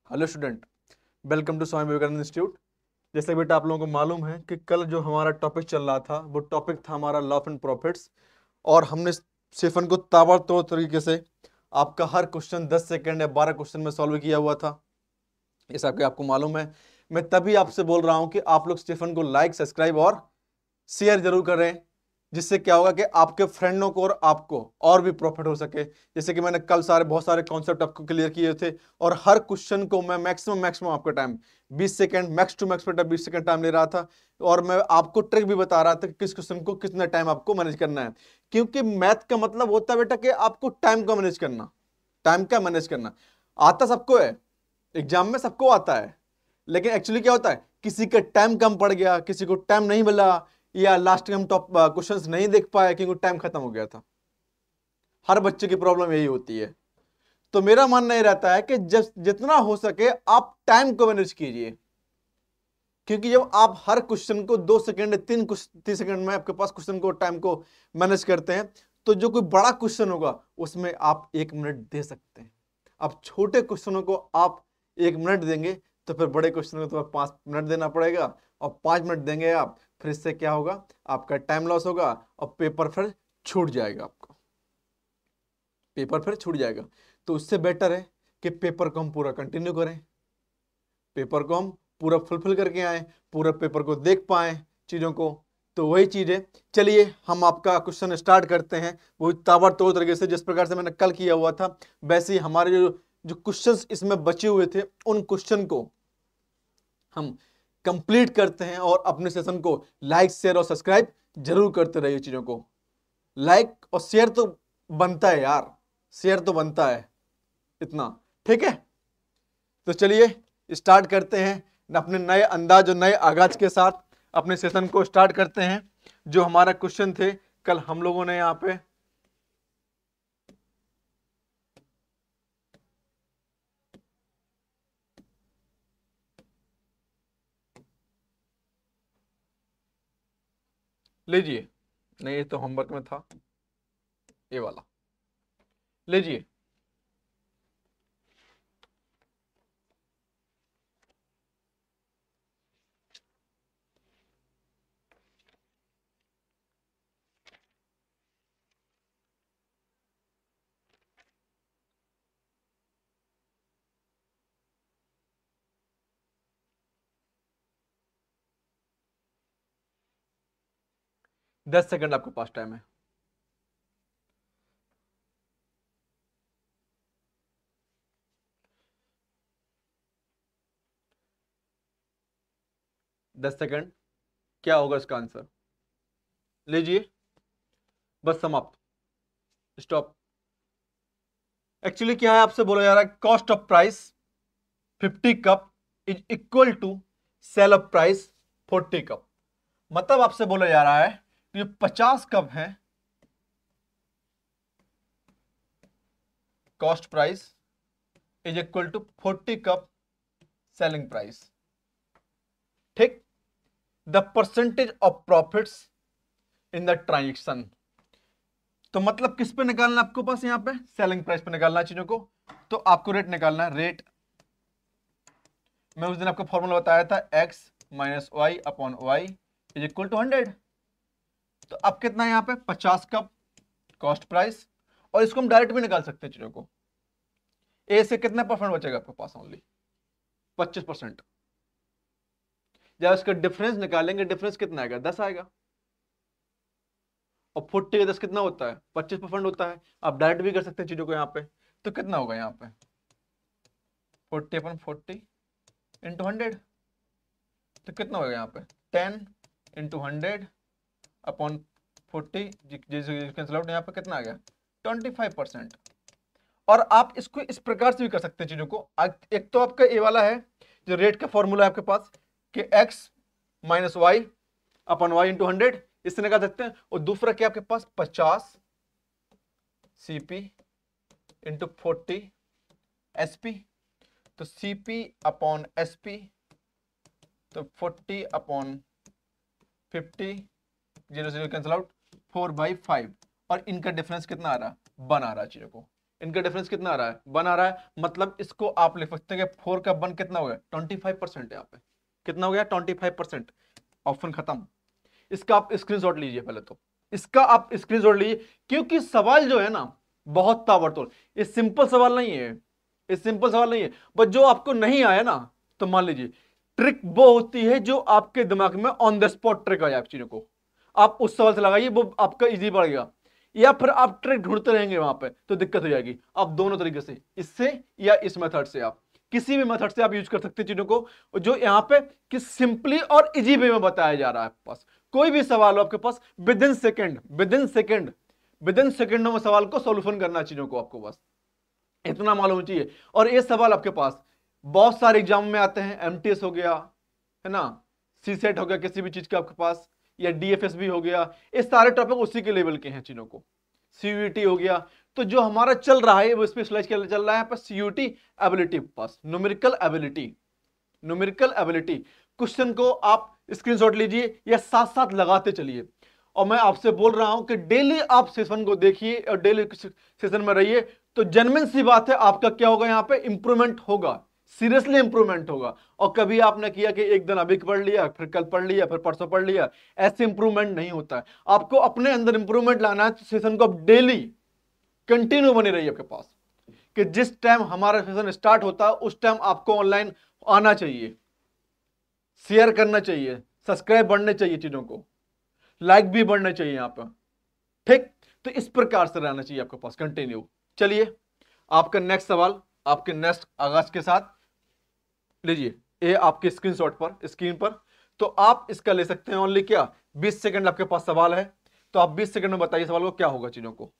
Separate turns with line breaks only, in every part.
Hello student, welcome to Swami Vivekananda institute. जैसे बेटा आप लोगों को मालूम है कि कल जो हमारा टॉपिक चल रहा था वो टॉपिक था हमारा लॉ ऑफ एंड प्रॉफिट्स, और हमने सेशन को ताबड़तोड़ तरीके से आपका हर क्वेश्चन 10 सेकंड या 12 क्वेश्चन में सॉल्व किया हुआ था। जैसा कि आपको मालूम है, मैं तभी आपसे बोल रहा हूं कि आप लोग स्टेफन को लाइक, सब्सक्राइब और शेयर जरूर करें, जिससे क्या होगा कि आपके फ्रेंडों को और आपको और भी प्रॉफिट हो सके। जैसे कि मैंने कल बहुत सारे कॉन्सेप्ट आपको क्लियर किए थे, और हर क्वेश्चन को मैं मैक्सिमम आपका time 20 second, max to max बेटा 20 सेकंड टाइम ले रहा था, और मैं आपको ट्रिक भी बता रहा था कि किस क्वेश्चन को कितना टाइम आपको मैनेज करना है। क्योंकि मैथ का मतलब होता है बेटा कि आपको टाइम का मैनेज करना। टाइम का मैनेज करना आता सबको है, एग्जाम में सबको आता है, लेकिन एक्चुअली क्या होता है, किसी का टाइम कम पड़ गया, किसी को टाइम नहीं मिला, या लास्ट में हम टॉप क्वेश्चंस नहीं देख पाए क्योंकि टाइम खत्म हो गया था। हर बच्चे की प्रॉब्लम यही होती है। तो मेरा मानना ये रहता है कि जब जितना हो सके आप टाइम को मैनेज कीजिए, क्योंकि जब आप हर क्वेश्चन को 2 सेकंड, 3 सेकंड में आपके पास क्वेश्चन को टाइम को मैनेज करते हैं, तो जो कोई बड़ा क्वेश्चन होगा उसमें आप 1 मिनट दे सकते हैं। अब छोटे क्वेश्चनों को आप 1 मिनट देंगे तो फिर बड़े क्वेश्चन को तो 5 मिनट देना पड़ेगा, और 5 मिनट देंगे आप, फिर इससे क्या होगा, आपका टाइम लॉस होगा और पेपर फिर छूट जाएगा, आपका पेपर फिर छूट जाएगा। तो उससे बेटर है कि पेपर को हम पूरा कंटिन्यू करें, पेपर को हम पूरा फुलफिल करके आए, पूरा पेपर को देख पाए चीजों को। तो वही चीज है। चलिए हम आपका क्वेश्चन स्टार्ट करते हैं वही ताबड़तोड़ तरीके से, जिस प्रकार से मैंने कल किया हुआ था वैसे ही हमारे जो जो क्वेश्चंस इसमें बचे हुए थे उन क्वेश्चन को हम कंप्लीट करते हैं। और अपने सेशन को लाइक, शेयर और सब्सक्राइब जरूर करते रहिए। चीजों को लाइक और शेयर तो बनता है यार, शेयर तो बनता है इतना, ठीक है। तो चलिए स्टार्ट करते हैं अपने नए अंदाज और नए आगाज के साथ अपने सेशन को स्टार्ट करते हैं। जो हमारा क्वेश्चन थे कल हम लोगों ने यहाँ पे लीजिए, नहीं ये तो होमवर्क में था, ये वाला लीजिए। 10 सेकंड आपके पास टाइम है। दस सेकंड, क्या होगा इसका आंसर? लीजिए, बस समाप्त, स्टॉप। एक्चुअली क्या है, आपसे बोला जा रहा है cost of price 50 cup is equal to sale of price 40 cup. मतलब आपसे बोला जा रहा है कि जो 50 कप है cost price is equal to 40 cup selling price, ठीक। The percentage of profits in the transaction. तो मतलब किस पे निकालना आपको पास, यहां पे सेलिंग प्राइस पे निकालना है चीजों को। तो आपको रेट निकालना है, रेट मैं उस दिन आपको फॉर्मूला बताया था, x minus Y upon Y is equal to 100। तो अब कितना है यहाँ पे 50 कप कॉस्ट प्राइस, और इसको हम डायरेक्ट भी निकाल सकते हैं चीजों को। ए से कितना परसेंट बचेगा आपके पास? ओनली 25%। जब इसका डिफरेंस निकालेंगे, डिफरेंस कितना आएगा? 10 आएगा, और 40 का 10 कितना होता है? 25% होता है। आप डायरेक्ट भी कर सकते हैं चीजों को यहाँ पे। तो कितना होगा यहाँ पे 40 अपॉन 40 इंटू 100, तो कितना होगा यहाँ पे 10 इंटू 100 अपॉन 40, कैंसिल आउट, यहाँ पे कितना आ गया 25%। और आप इसको इस प्रकार से भी कर सकते हैं चीजों को। एक तो आपका ए वाला है जो रेट का फॉर्मूला है आपके पास कि x minus Y upon Y into 100, इससे निकाल सकते हैं। और दूसरा क्या आपके पास 50 CP इंटू 40 SP। तो CP अपॉन SP, तो 40 अपॉन 50, 0 0 कैंसिल आउट, 4/5, और इनका डिफरेंस कितना आ रहा? 1 आ रहा चीजों को। इनका डिफरेंस कितना आ रहा है, 1 आ रहा है। मतलब इसको आप लिख सकते हैं कि 4 का 1 कितना हो गया, 25% यहाँ पे कितना हो गया, 25%। ऑप्शन खत्म। इसका आप स्क्रीनशॉट लीजिए पहले तो, इसका आप स्क्रीनशॉट लीजिए, क्योंकि सवाल जो है ना बहुत ताबड़तोड़, ये सिंपल सवाल नहीं है, ये सिंपल सवाल नहीं है। बट जो आपको नहीं आया ना, तो मान लीजिए ट्रिक वो होती है जो आपके दिमाग में ऑन द स्पॉट ट्रिक आ जाए, चीजों को आप उस सवाल से लगाइए, वो आपका इजी पड़ेगा। या फिर आप ट्रिक ढूंढते रहेंगे वहां पे तो दिक्कत हो जाएगी। आप दोनों तरीके से, इससे या इस मेथड से, आप किसी भी मेथड से आप यूज कर सकते हैं चीजों को, जो यहां पे कि सिंपली और इजी वे में बताया जा रहा है। पास कोई भी सवाल हो आपके पास, within second, within सेकेंडों में सवाल को सोल्यूशन करना है चीजों को, आपको बस इतना मालूम चाहिए। और ये सवाल आपके पास बहुत सारे एग्जाम में आते हैं, एमटीएस हो गया है ना, सी सेट हो गया, किसी भी चीज का आपके पास, या डीएफएस भी हो गया, ये सारे टॉपिक उसी के लेवल के हैं चीजों को। सीयूटी हो गया। तो जो हमारा चल रहा है वो स्पेशलाइज चल रहा है यहाँ पर सीयूटी एबिलिटी, पास numerical ability, numerical ability. Question को आप स्क्रीनशॉट लीजिए या साथ साथ लगाते चलिए। और मैं आपसे बोल रहा हूं कि डेली आप सेशन को देखिए और डेली सेशन में रहिए, तो जेन्युइन सी बात है, आपका क्या होगा यहाँ पे, इंप्रूवमेंट होगा, सीरियसली इंप्रूवमेंट होगा। और कभी आपने किया कि एक दिन अभी पढ़ लिया, फिर कल पढ़ लिया, फिर परसों पढ़ लिया, ऐसे इंप्रूवमेंट नहीं होता है। आपको अपने अंदर इंप्रूवमेंट लाना है, तो सेशन को आप डेली कंटिन्यू बने रहिए आपके पास, कि जिस टाइम हमारा सेशन स्टार्ट होता है उस टाइम आपको ऑनलाइन आना चाहिए, शेयर करना चाहिए, सब्सक्राइब बढ़ने चाहिए चीजों को, लाइक भी बढ़ने चाहिए यहां पर, ठीक। तो इस प्रकार से रहना चाहिए आपके पास कंटिन्यू। चलिए आपका नेक्स्ट सवाल आपके नेक्स्ट आगाज के साथ लीजिए, ये आपके स्क्रीनशॉट पर, स्क्रीन पर। तो आप इसका ले सकते हैं ओनली क्या, 20 सेकंड आपके पास सवाल है, तो आप 20 सेकंड में बताइए सवाल को क्या होगा चीजों को।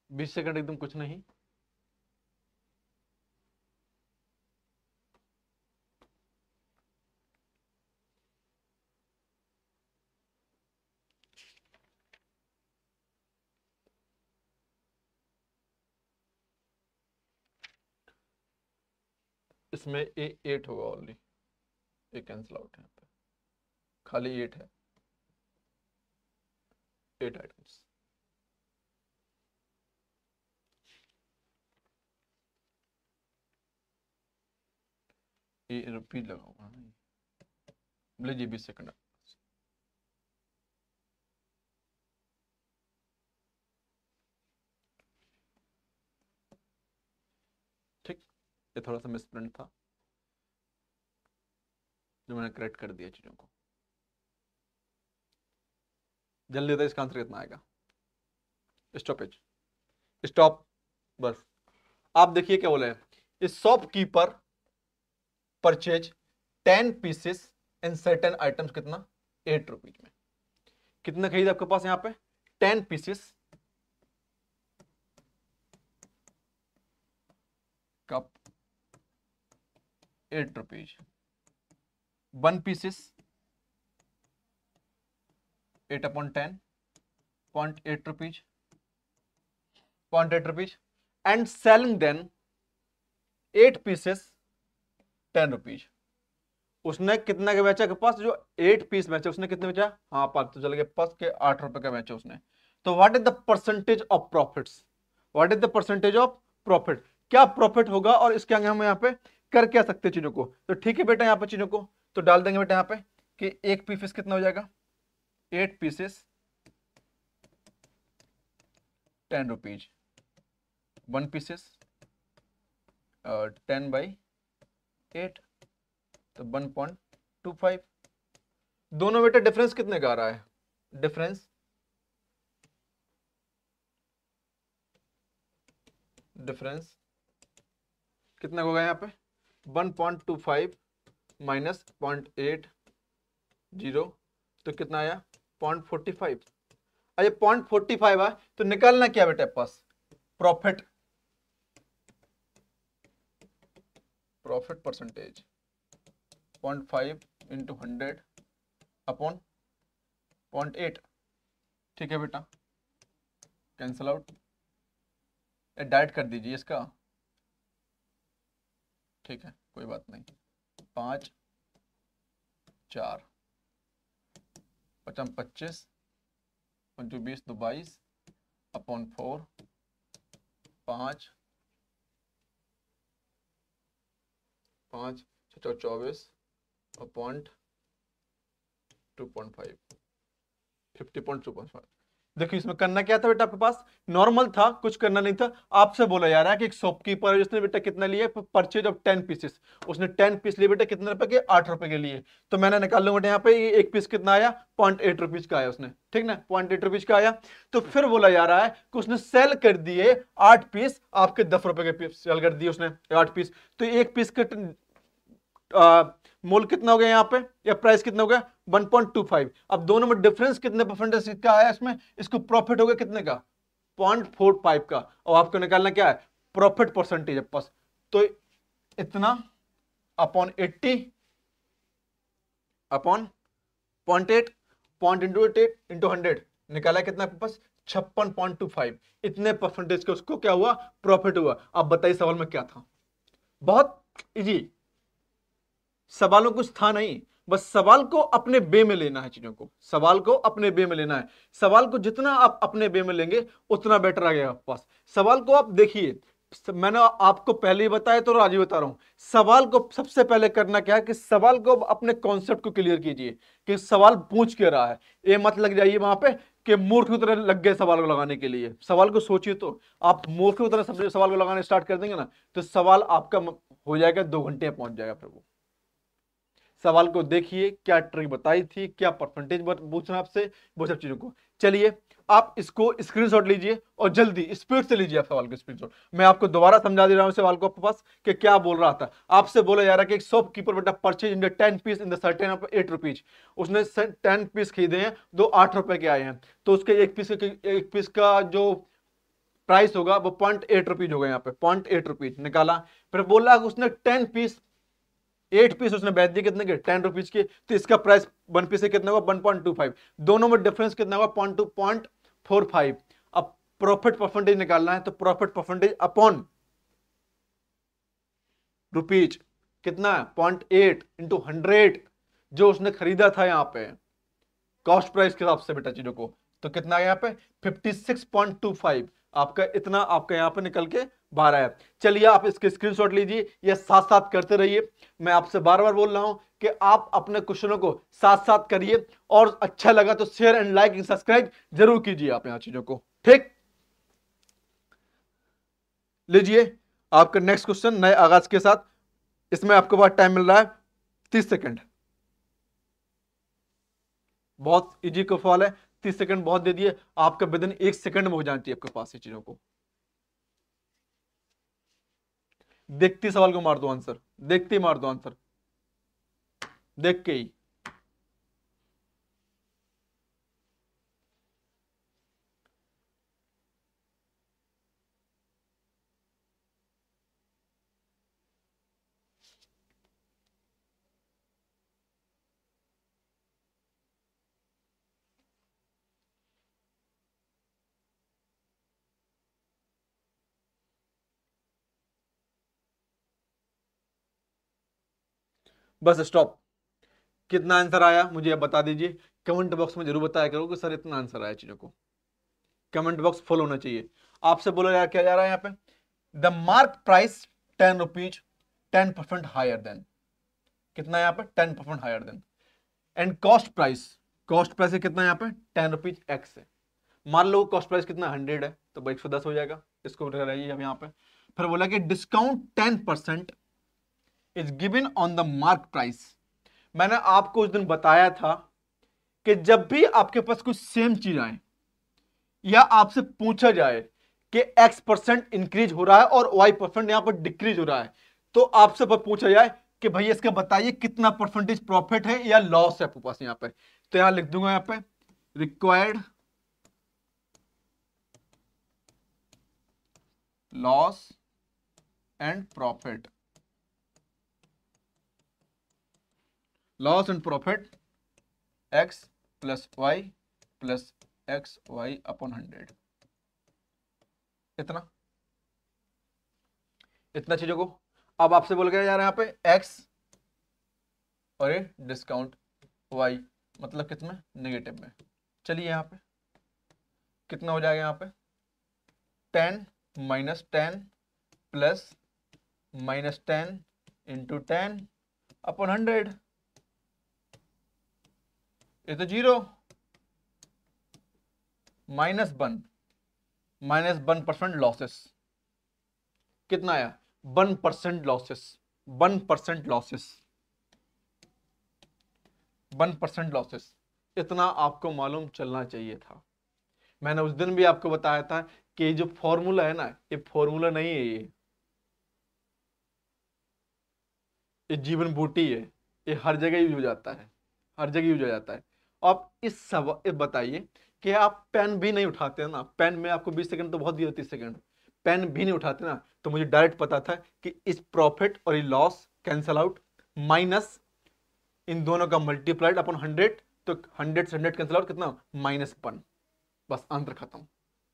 बीस सेकंड एकदम कुछ नहीं। इसमें ए 8 होगा ओनली, ये कैंसिल आउट है, यहाँ पे खाली 8 है, 8 आइटम्स। ये रिपीट लगा हुआ है, लीजिए 20 सेकंड। ठीक, ये थोड़ा सा मिसप्रिंट था जो मैंने करेक्ट कर दिया चीजों को। जल्दी होता है, इसका आंसर कितना आएगा, स्टॉपेज, स्टॉप, बस। आप देखिए क्या बोला है, shopkeeper purchase 10 pieces in certain items, कितना, 8 रुपीज में। कितना खरीद आपके पास यहाँ पे, 10 pieces cup, 8 rupees, 1 pieces 8/10, 0.8 rupees, 0.8 rupees, and selling then 8 pieces 10 rupees. उसने कितना का बेचा के पास, जो 8 पीस बेचा उसने कितने बेचा, हाँ पता तो चल गया, पास के 8 रुपए का बेचा उसने। तो what is the percentage of profits, what is the percentage of profit, क्या प्रॉफिट होगा, और इसके आगे हम यहाँ पे कर क्या सकते हैं चीजों को। तो ठीक है बेटा, यहाँ पे चीजों को तो डाल देंगे बेटा यहाँ पे कि एक पीस कितना हो जाएगा, 8 पीसेस 10 रुपीज, 1 पीसेस 10/8, तो 1.25। दोनों बेटा डिफरेंस कितने का आ रहा है, डिफरेंस कितना होगा यहाँ पे, 1.25 माइनस 0.80, तो कितना आया, 0.45। अरे 0.45 है तो निकालना क्या बेटा पास, प्रॉफिट, परसेंटेज 0.5 इंटू 100 अपॉन 0.8, ठीक है बेटा, कैंसल आउट, डाइट कर दीजिए इसका, ठीक है कोई बात नहीं। 5 4 5 25 पंचू 20 2 22 अपॉन 4 5 5 6 24 अपॉन 2.5 50.2.5। देखिए इसमें करना क्या था बेटा, आपके पास नॉर्मल था, कुछ करना नहीं था। आपसे बोला जा रहा है कि एक शॉपकीपर है जिसने बेटा कितना लिए, परचेज ऑफ 10 पीसेस, उसने 10 पीस लिए बेटा कितने रुपए के, 8 रुपए के लिए। तो मैंने निकाल लूंगा बेटा यहाँ पे ये एक पीस कितना आया, 0.8 रुपीज का आया उसने, ठीक ना, 0.8 रुपीज का आया। तो फिर बोला जा रहा है कि उसने सेल कर दिए 8 पीस, आपके 10 रुपए के पीस सेल कर दिए उसने 8 पीस। तो एक पीस के मोल कितना हो गया यहाँ पे, या प्राइस कितना हो गया 1.25। अब दोनों में डिफरेंस कितने परसेंटेज का आया इसमें, इसको प्रॉफिट हो गया कितने का, 0.45 का। और आपको निकालना क्या है, प्रॉफिट परसेंटेज पास। तो इतना अपॉन 80 अपॉन 0.8 पॉइंट इंटू 100 निकाला कितना आपके पास 56.25। इतने परसेंटेज का उसको क्या हुआ, प्रॉफिट हुआ। अब बताइए सवाल में क्या था, बहुत इजी, सवालों कुछ था नहीं, बस सवाल को अपने वे में लेना है, चीजों को सवाल को अपने वे में लेना है। सवाल को जितना आप अपने वे में लेंगे उतना बेटर आ गया आपके पास। सवाल को आप देखिए, मैंने आपको पहले ही बताया तो आज ही बता रहा हूं, सवाल को सबसे पहले करना क्या है कि सवाल को अपने कॉन्सेप्ट को क्लियर कीजिए कि सवाल पूछ के रहा है। ये मत लग जाइए वहां पे कि मूर्ख की तरह लग गए सवाल को लगाने के लिए। सवाल को सोचिए, तो आप मूर्ख की तरह सवाल को लगाने स्टार्ट कर देंगे ना, तो सवाल आपका हो जाएगा 2 घंटे में पहुंच जाएगा प्रभु। सवाल को देखिए, क्या ट्रिक बताई थी, क्या परसेंटेज पूछना आपसे, वो सब चीजों को। चलिए आप इसको स्क्रीनशॉट लीजिए और जल्दी स्पीड से लीजिए आप सवाल को स्क्रीनशॉट। मैं आपको दोबारा समझा दे रहा हूं सवाल को आपके पास कि क्या बोल रहा था। आपसे बोला जा रहा है कि एक शॉपकीपर बेटा purchase in the 10 piece in the certain of 8 rupees. उसने 10 पीस खरीदे हैं, दो 8 रुपए के आए हैं, तो उसके एक पीस का जो प्राइस होगा वो 0.8 रुपीज होगा, यहाँ पे 0.8 रुपीज निकाला। फिर बोला उसने 10 पीस 8 पीस उसने बेच दिए कितने के, 10 रुपीज के, तो इसका प्राइस 1 पीस से कितना होगा 1.25। दोनों में डिफरेंस कितना होगा 0.45। अब प्रॉफिट परसेंटेज निकालना है, तो प्रॉफिट परसेंटेज अपॉन रुपीज कितना है 0.8 इंटू 100 जो उसने खरीदा था यहाँ पे कॉस्ट प्राइस के हिसाब से बेटा चीजों को, तो कितना है यहाँ पे 56.25। आपका इतना आपका यहाँ पे निकल के बाहर आया। चलिए आप इसके स्क्रीनशॉट लीजिए या साथ साथ करते रहिए। मैं आपसे बार बार बोल रहा हूं कि आप अपने क्वेश्चनों को साथ साथ करिए, और अच्छा लगा तो share and like and subscribe जरूर कीजिए आप यहाँ चीजों को, ठीक। लीजिए आपका नेक्स्ट क्वेश्चन नए आगाज के साथ। इसमें आपके पास टाइम मिल रहा है 30 सेकंड। बहुत इजी का सवाल है, 30 सेकंड बहुत दे दिए, आपका विद इन 1 सेकंड में हो जानी चाहिए आपके पास ये चीजों को। देखते सवाल को मार दो आंसर, देखते ही मार दो आंसर, देख के ही। Bus stop. कितना आंसर आया मुझे अब बता दीजिए, कमेंट बॉक्स में जरूर बताया करो कि सर इतना आंसर आया चीजों को। कमेंट बॉक्स फुल होना चाहिए। आपसे बोला यार क्या जा रहा है यहाँ पे, the mark price 10 rupees 10% higher than, कितना यहाँ पे 10% higher than, and cost price कितना यहाँ पे 10 रुपीज एक्स है। मान लो कॉस्ट प्राइस कितना 100 है, तो 110 हो जाएगा, इसको रहिए अब यहाँ पे। फिर बोला कि discount 10% is given on the mark price. मैंने आपको उस दिन बताया था कि जब भी आपके पास कुछ सेम चीज आए या आपसे पूछा जाए कि x% इंक्रीज हो रहा है और y% यहां पर डिक्रीज हो रहा है, तो आपसे पूछा जाए कि भैया इसका बताइए कितना परसेंटेज प्रॉफिट है या लॉस है आपके पास यहां पे, तो यहां लिख दूंगा यहां पे required loss and profit, loss and profit x plus y plus X Y upon 100, इतना इतना चीजों को। अब आपसे बोल गया यार यहाँ पे एक्स और ये डिस्काउंट वाई, मतलब कितने नेगेटिव में। चलिए यहाँ पे कितना हो जाएगा, यहाँ पे 10 minus 10 plus minus 10 into 10 upon 100, ये तो 0 -1% लॉसेस। कितना आया 1% लॉसेस, 1% लॉसेस, 1% लॉसेस। इतना आपको मालूम चलना चाहिए था। मैंने उस दिन भी आपको बताया था कि जो फॉर्मूला है ना, ये फॉर्मूला नहीं है, ये जीवन बूटी है, ये हर जगह यूज हो जाता है, हर जगह यूज हो जाता है। अब इस सब बताइए कि आप पेन भी नहीं उठाते हैं ना, पेन में आपको 20 सेकंड तो बहुत दिया, 30 सेकंड, पेन भी नहीं उठाते ना, तो मुझे डायरेक्ट पता था कि इस प्रॉफिट और ये लॉस कैंसल आउट, माइनस इन दोनों का मल्टीप्लाइड अपॉन 100, तो 100 से 100 कैंसिल आउट, कितना -1, बस आंसर खत्म।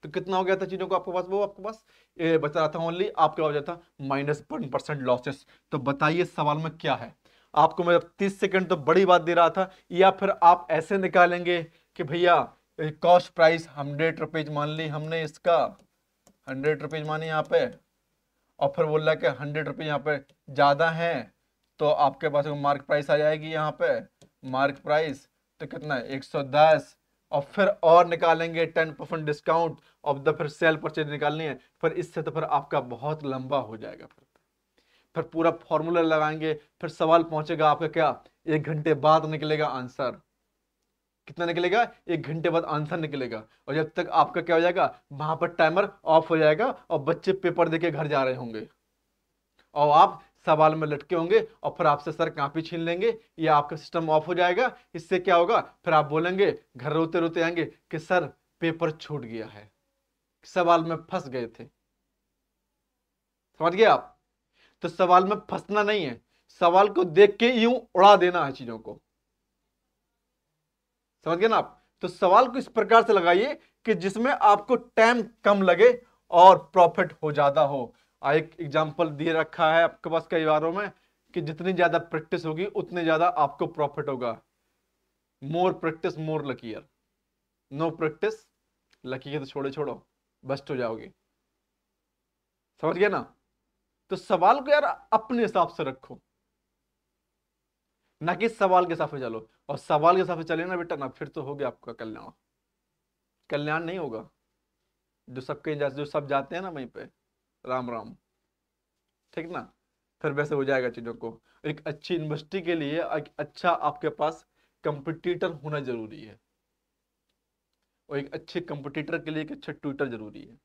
तो कितना हो गया था चीजों को आपके पास, वो आपके पास ये बचा रहा था ओनली, आपका हो जाता -1% लॉसेस। तो बताइए सवाल में क्या है। आपको मैं 30 सेकंड तो बड़ी बात दे रहा था, या फिर आप ऐसे निकालेंगे कि भैया कॉस्ट प्राइस 100 रुपीज मान ली हमने, इसका 100 रुपीज मानी यहाँ पे, और फिर बोल रहा है कि 100 रुपीज यहाँ पे ज्यादा है, तो आपके पास मार्क प्राइस आ जाएगी यहाँ पे, मार्क प्राइस तो कितना है 110, और फिर और निकालेंगे 10% डिस्काउंट, और द फिर सेल परचेज निकालनी है, फिर इससे तो फिर आपका बहुत लंबा हो जाएगा। फिर पूरा फॉर्मूला लगाएंगे, फिर सवाल पहुंचेगा आपका क्या, 1 घंटे बाद निकलेगा आंसर। कितना निकलेगा, 1 घंटे बाद आंसर निकलेगा, और जब तक आपका क्या हो जाएगा, वहां पर टाइमर ऑफ हो जाएगा, और बच्चे पेपर देके घर जा रहे होंगे, और आप सवाल में लटके होंगे, और फिर आपसे सर कॉपी छीन लेंगे, या आपका सिस्टम ऑफ हो जाएगा। इससे क्या होगा, फिर आप बोलेंगे, घर रोते रोते आएंगे कि सर पेपर छूट गया है, सवाल में फंस गए थे। समझ गए आप। तो सवाल में फंसना नहीं है, सवाल को देख के यूं उड़ा देना है चीजों को। समझ गए ना आप। तो सवाल को इस प्रकार से लगाइए कि जिसमें आपको टाइम कम लगे और प्रॉफिट हो ज्यादा हो। एक एग्जांपल दिए रखा है आपके पास कई बारों में कि जितनी ज्यादा प्रैक्टिस होगी उतने ज्यादा आपको प्रॉफिट होगा। More practice more luckier, know practice luckier तो छोड़े छोड़ो, बस्ट हो जाओगे। समझ गए ना। तो सवाल को यार अपने हिसाब से रखो, ना कि सवाल के हिसाब से चलो। और सवाल के हिसाब से चले ना बेटा ना, फिर तो हो गया आपका कल्याण, कल्याण नहीं होगा। जो सब जाते हैं ना वहीं पे, राम राम, ठीक ना। फिर वैसे हो जाएगा चीजों को। एक अच्छी यूनिवर्सिटी के लिए एक अच्छा आपके पास कंपटीटर होना जरूरी है, और एक अच्छे कंपटीटर के लिए एक अच्छा ट्यूटर जरूरी है,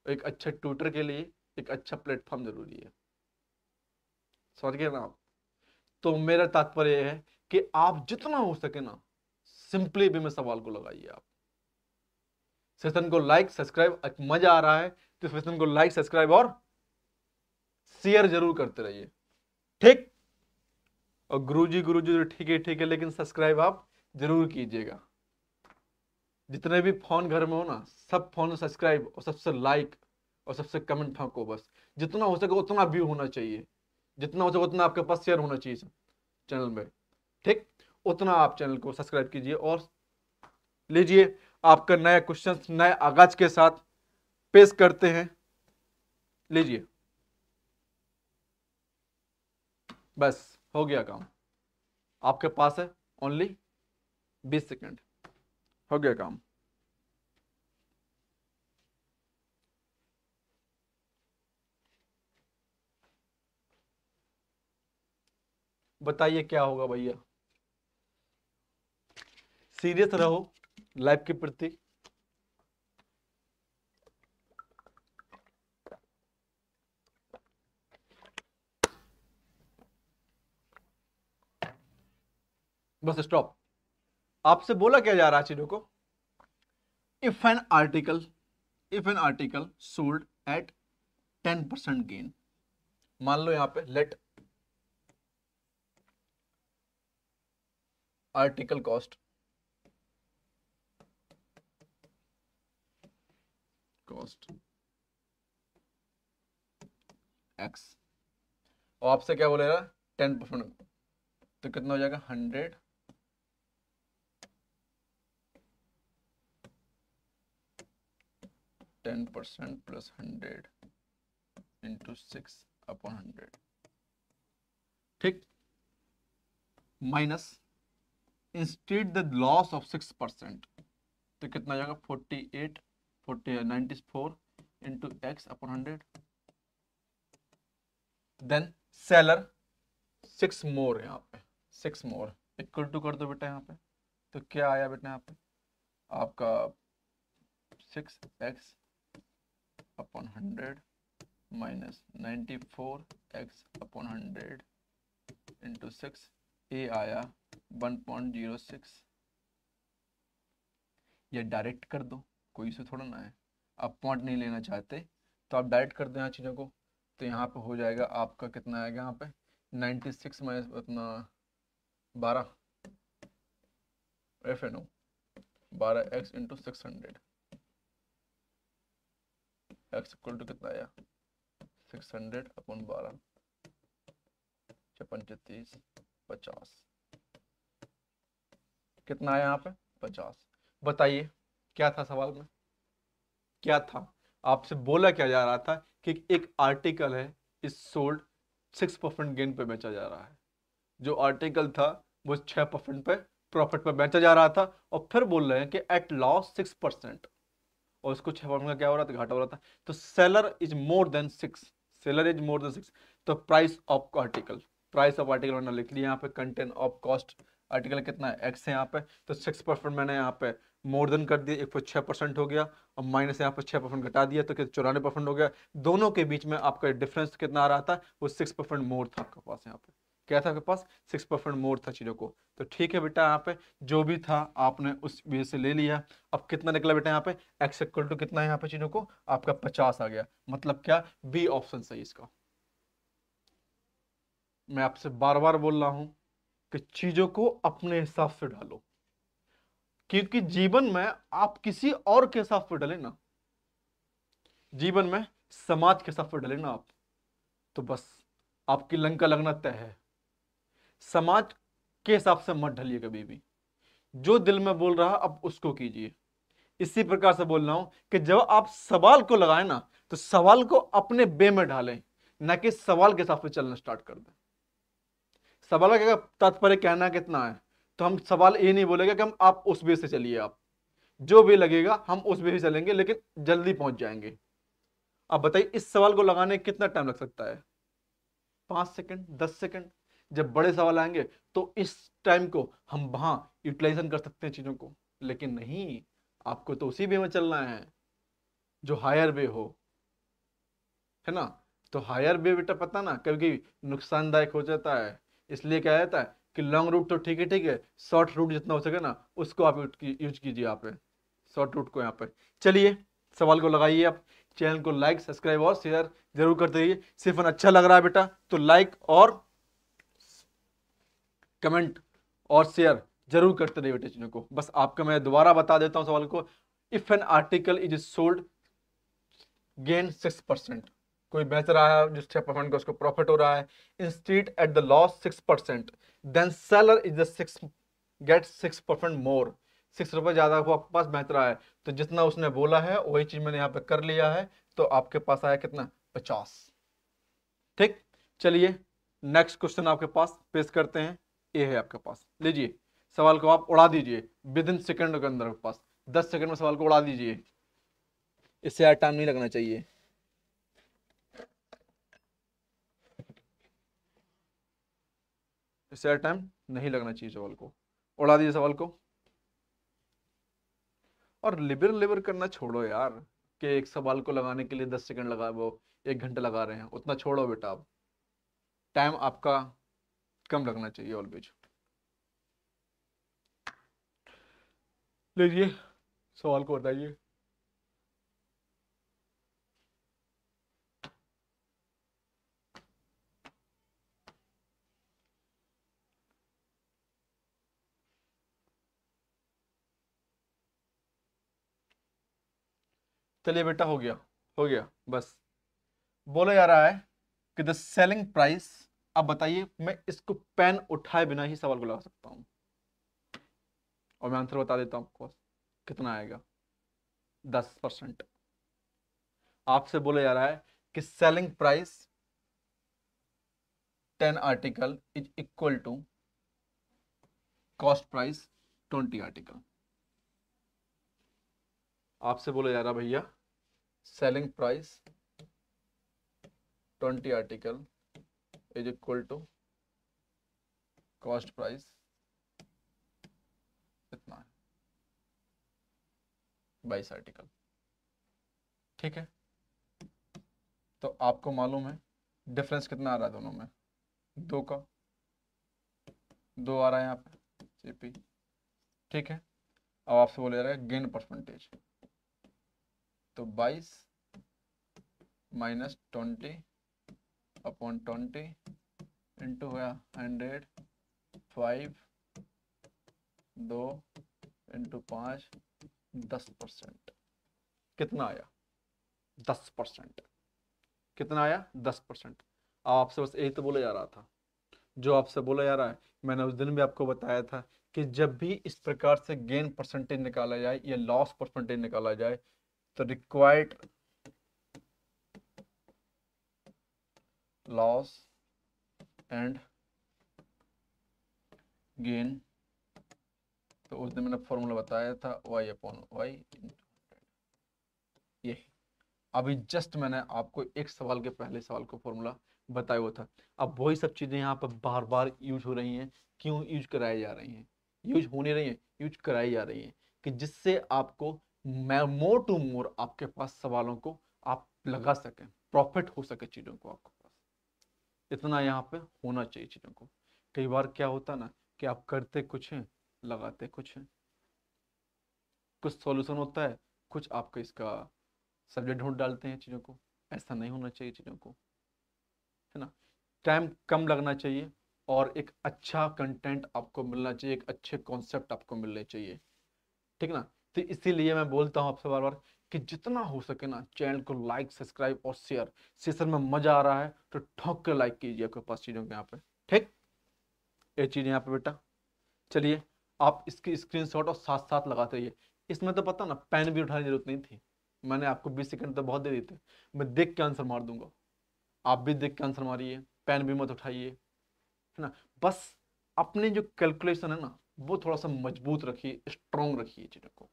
एक अच्छे ट्यूटर के लिए एक अच्छा प्लेटफॉर्म जरूरी है। समझ गए ना आप। तो मेरा तात्पर्य है कि आप जितना हो सके ना, सिंपली भी में सवाल को लगाइए। आप सेशन को लाइक सब्सक्राइब, मजा आ रहा है तो सेशन को लाइक सब्सक्राइब और शेयर जरूर करते रहिए, ठीक। और गुरुजी तो ठीक है, लेकिन सब्सक्राइब आप जरूर कीजिएगा। जितने भी फोन घर में हो ना, सब फोन सब्सक्राइब और सबसे लाइक और सबसे कमेंट फेंको बस। जितना हो सके उतना व्यू होना चाहिए, जितना हो सके उतना आपके पास शेयर होना चाहिए चैनल में, ठीक। उतना आप चैनल को सब्सक्राइब कीजिए। और लीजिए आपका नया क्वेश्चन नए आगाज के साथ पेश करते हैं। लीजिए, बस हो गया काम, आपके पास है ओनली 20 सेकंड, हो गया काम। बताइए क्या होगा भैया। सीरियस रहो लाइफ के प्रति। Bus stop. आपसे बोला क्या जा रहा है चीजों को। If an article if an article sold at 10% gain, मान लो यहां पे let article cost cost x, और आपसे क्या बोलेगा 10%, तो कितना हो जाएगा 100 10% प्लस 100 इंटू 6/100, ठीक, minus instead the loss of 6%, तो कितना हो जाएगा 94 इंटू x/100, देन सेलर 6 मोर, यहाँ पे 6 मोर इक्वल टू कर दो बेटा यहाँ पे, तो क्या आया बेटा यहाँ पे आपका 6x/100 माइनस 94x/100 इंटू 6, ये आया 1.06। ये डायरेक्ट कर दो, कोई इशू थोड़ा ना है। आप पॉइंट नहीं लेना चाहते तो आप डायरेक्ट कर दो यहाँ चीज़ों को, तो यहाँ पे हो जाएगा आपका कितना आएगा यहाँ पे 96 माइनस अपना 12 F N O 12x into 600, x equal to कितना आया 600/12, 35 50, कितना आया यहाँ पे 50। बताइए क्या था सवाल में, क्या था आपसे बोला क्या जा रहा था कि एक आर्टिकल है इस सोल्ड 6% गेन पे बेचा जा रहा है, जो आर्टिकल था वो 6% पे प्रॉफिट पे बेचा जा रहा था, और फिर बोल रहे हैं कि एट लॉस 6%, और उसको 6% का क्या हो रहा था घाटा हो रहा था, तो seller is more than 6, seller is more than 6, तो price of article, price of article मैंने लिख लिया यहाँ पे, कंटेंट ऑफ कॉस्ट आर्टिकल कितना है x है यहाँ पे, तो 6% मैंने यहाँ पे मोर देन कर दिया, एक पे 6% हो गया, और माइनस यहाँ पे 6% घटा दिया, तो कितना 94% हो गया। दोनों के बीच में आपका डिफरेंस कितना आ रहा था, वो 6% मोर था आपके पास, यहाँ पे क्या था आपके पास 6% मोर था चीज़ों को। तो ठीक है बेटा, यहाँ पे जो भी था आपने उस वे से ले लिया। अब कितना निकला बेटा यहाँ पे x इक्वल टू कितना है यहाँ पे चीज़ों को आपका 50 आ गया, मतलब क्या बी ऑप्शन सही इसका। मैं आपसे बार बार बोल रहा हूं कि चीजों को अपने हिसाब से डालो, क्योंकि जीवन में आप किसी और के हिसाब से डाले ना, जीवन में समाज के हिसाब से डाले ना आप, तो बस आपकी लंका लगना तय है। समाज के हिसाब से मत ढलिए कभी भी, जो दिल में बोल रहा अब उसको कीजिए। इसी प्रकार से बोल रहा हूं कि जब आप सवाल को लगाए ना, तो सवाल को अपने बे में ढालें, ना कि सवाल के हिसाब से चलना स्टार्ट कर दें। सवाल का तात्पर्य कहना कितना है, तो हम सवाल ये नहीं बोलेगा कि हम आप उस वे से चलिए, आप जो भी लगेगा हम उस वे से चलेंगे, लेकिन जल्दी पहुंच जाएंगे। अब बताइए इस सवाल को लगाने कितना टाइम लग सकता है, 5 सेकंड 10 सेकंड। जब बड़े सवाल आएंगे तो इस टाइम को हम वहां यूटिलाइजेशन कर सकते हैं चीजों को, लेकिन नहीं, आपको तो उसी वे में चलना है जो हायर वे हो, है ना। तो हायर वे बेटा पता ना कभी नुकसानदायक हो जाता है, इसलिए क्या रहता है कि लॉन्ग रूट तो ठीक है, शॉर्ट रूट जितना हो सके ना उसको आप यूज कीजिए यहाँ पे, शॉर्ट रूट को यहाँ पे। चलिए सवाल को लगाइए आप, चैनल को लाइक सब्सक्राइब और शेयर जरूर करते रहिए। सिर्फ अच्छा लग रहा है बेटा तो लाइक और कमेंट और शेयर जरूर करते रहिए बेटा चीजों को। बस आपका मैं दोबारा बता देता हूँ सवाल को, if an article is sold gain 6%, कोई बेच रहा है जिस 6% का उसको प्रॉफिट हो रहा है, instead at the loss 6%, then seller is the 6 get 6% more, 6 रुपए ज्यादा वो आपके पास बेच रहा है, तो जितना उसने बोला है वही चीज मैंने यहाँ पे कर लिया है, तो आपके पास आया कितना 50। ठीक, चलिए नेक्स्ट क्वेश्चन आपके पास पेश करते हैं। ये है आपके पास, लीजिए सवाल को आप उड़ा दीजिए विद इन सेकेंड के अंदर, आपके पास 10 सेकंड में सवाल को उड़ा दीजिए, इससे यार टाइम नहीं लगना चाहिए। इससे यार टाइम नहीं लगना चाहिए, सवाल को उड़ा दीजिए सवाल को। और लिबर लिबर करना छोड़ो यार, कि एक सवाल को लगाने के लिए 10 सेकंड लगा, वो 1 घंटा लगा रहे हैं, उतना छोड़ो बेटा। अब टाइम आपका कम लगना चाहिए ऑलवेज। लीजिए सवाल को बताइए। चलिए बेटा, हो गया, हो गया। बस बोला जा रहा है कि द सेलिंग प्राइस। अब बताइए, मैं इसको पेन उठाए बिना ही सवाल को लगा सकता हूं, और मैं आंसर बता देता हूं आपको कितना आएगा। 10%। आपसे बोला जा रहा है कि selling price 10 article is equal to cost price 20 article. आपसे बोला जा रहा है भैया, selling price 20 article is equal to cost price इतना है, 22 आर्टिकल। ठीक है, तो आपको मालूम है डिफरेंस कितना आ रहा है दोनों में? 2 का 2 आ रहा है यहाँ पे सीपी। ठीक है, अब आपसे बोला जा रहा है गेन परसेंटेज, तो 22 माइनस 20 अपॉन 20 इंटू हुआ 100, 5 2 इंटू 5, 10%। कितना आया? 10%। कितना आया? 10%। आपसे बस यही तो बोला जा रहा था, जो आपसे बोला जा रहा है। मैंने उस दिन भी आपको बताया था कि जब भी इस प्रकार से गेन परसेंटेज निकाला जाए या लॉस परसेंटेज निकाला जाए, तो रिक्वायर्ड लॉस एंड गेन, तो उस दिन मैंने फॉर्मूला बताया था y अपॉन वाई। ये अभी जस्ट मैंने आपको एक सवाल के पहले सवाल को फॉर्मूला बताया हुआ था। अब वही सब चीजें यहाँ पर बार बार यूज हो रही हैं। क्यों यूज कराई जा रही हैं? यूज होने रही है, यूज कराई जा रही है कि जिससे आपको मोर टू मोर आपके पास सवालों को आप लगा सकें, प्रॉफिट हो सके चीजों को आपके पास। इतना यहाँ पे होना चाहिए चीजों को। कई बार क्या होता ना कि आप करते कुछ हैं, लगाते कुछ हैं, कुछ सॉल्यूशन होता है, कुछ आपका इसका सब्जेक्ट ढूंढ डालते हैं चीज़ों को। ऐसा नहीं होना चाहिए चीज़ों को, है ना। टाइम कम लगना चाहिए और एक अच्छा कंटेंट आपको मिलना चाहिए, एक अच्छे कॉन्सेप्ट आपको मिलने चाहिए, ठीक ना। तो इसीलिए मैं बोलता हूँ आपसे बार बार कि जितना हो सके ना चैनल को लाइक, सब्सक्राइब और शेयर। सेशन में मजा आ रहा है तो ठोक के लाइक कीजिए आपके पास चीज़ों के यहाँ पे। ठीक, ये चीज़ यहाँ पे बेटा। चलिए, आप इसकी स्क्रीनशॉट और साथ साथ लगाते रहिए। इसमें तो पता ना पेन भी उठाने की जरूरत नहीं थी, मैंने आपको 20 सेकंड तो बहुत दे दिए थे। मैं देख के आंसर मार दूंगा, आप भी देख के आंसर मारिए, पेन भी मत उठाइए, है ना। बस अपने जो कैलकुलेशन है ना वो थोड़ा सा मजबूत रखिए, स्ट्रांग रखिए चीज़ों को,